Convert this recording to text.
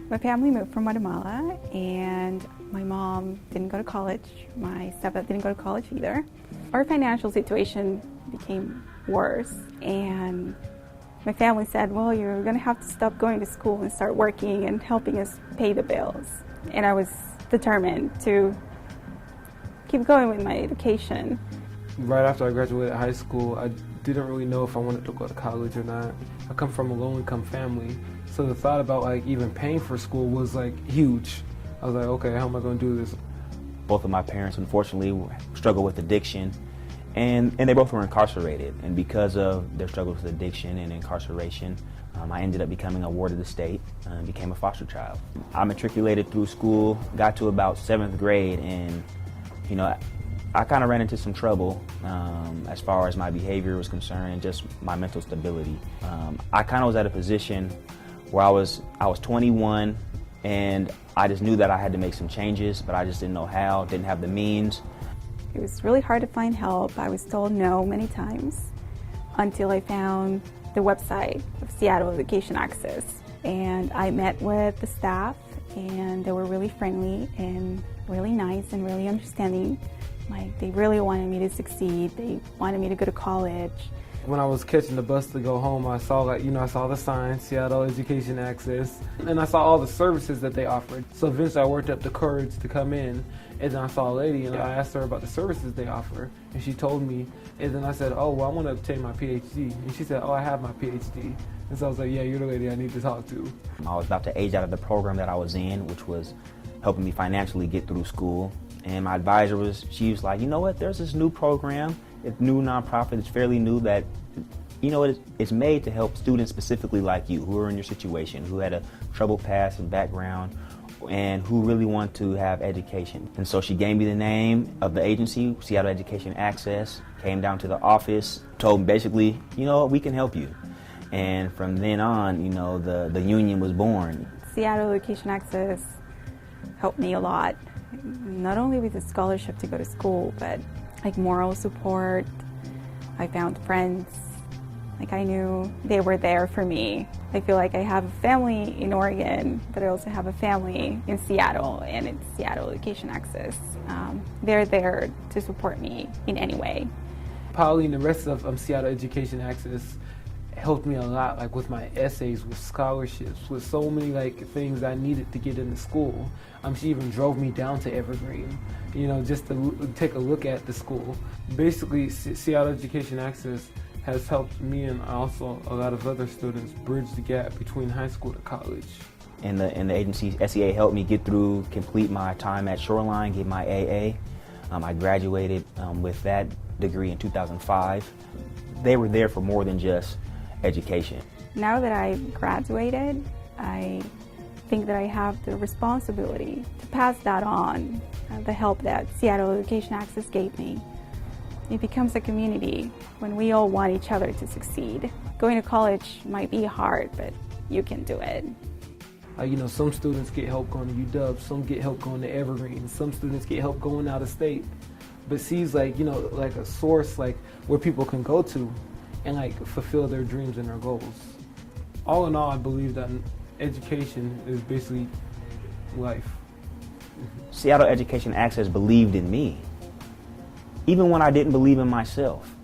My family moved from Guatemala, and my mom didn't go to college. My stepdad didn't go to college either. Our financial situation became worse, and my family said, well, you're going to have to stop going to school and start working and helping us pay the bills. And I was determined to keep going with my education. Right after I graduated high school, I didn't really know if I wanted to go to college or not. I come from a low-income family, so the thought about even paying for school was huge. I was like, okay, how am I going to do this? Both of my parents, unfortunately, struggle with addiction, and they both were incarcerated. And because of their struggles with addiction and incarceration, I ended up becoming a ward of the state and became a foster child. I matriculated through school, got to about 7th grade, and I kind of ran into some trouble as far as my behavior was concerned and just my mental stability. I kind of was at a position where I was 21, and I just knew that I had to make some changes, but I just didn't know how, didn't have the means. It was really hard to find help. I was told no many times until I found the website of Seattle Education Access. And I met with the staff, and they were really friendly and really nice and really understanding. They really wanted me to succeed. They wanted me to go to college. When I was catching the bus to go home, I saw I saw the sign, Seattle Education Access, and I saw all the services that they offered. So eventually I worked up the courage to come in, and then I saw a lady, and I asked her about the services they offer, and she told me, and then I said, oh, well, I want to obtain my PhD, and she said, oh, I have my PhD. And so I was like, yeah, you're the lady I need to talk to. I was about to age out of the program that I was in, which was helping me financially get through school. And my advisor she was like, you know what, there's this new program, it's new nonprofit, it's fairly new that, it's made to help students specifically like you, who are in your situation, who had a troubled past and background, and who really want to have education. And so she gave me the name of the agency, Seattle Education Access, came down to the office, told me basically, we can help you. And from then on, the union was born. Seattle Education Access helped me a lot, not only with a scholarship to go to school, but moral support. I found friends. I knew they were there for me. I feel like I have a family in Oregon, but I also have a family in Seattle, and it's Seattle Education Access. They're there to support me in any way. Pauline and the rest of Seattle Education Access helped me a lot, with my essays, with scholarships, with so many things I needed to get into school. She even drove me down to Evergreen, just to take a look at the school. Basically, Seattle Education Access has helped me and also a lot of other students bridge the gap between high school to college. And the agency, SEA, helped me complete my time at Shoreline, get my AA. I graduated with that degree in 2005. They were there for more than just education. Now that I've graduated, I think that I have the responsibility to pass that on, the help that Seattle Education Access gave me. It becomes a community when we all want each other to succeed. Going to college might be hard, but you can do it. Some students get help going to UW, some get help going to Evergreen, some students get help going out of state. But C's a source where people can go to and fulfill their dreams and their goals. All in all, I believe that education is basically life. Seattle Education Access believed in me, even when I didn't believe in myself.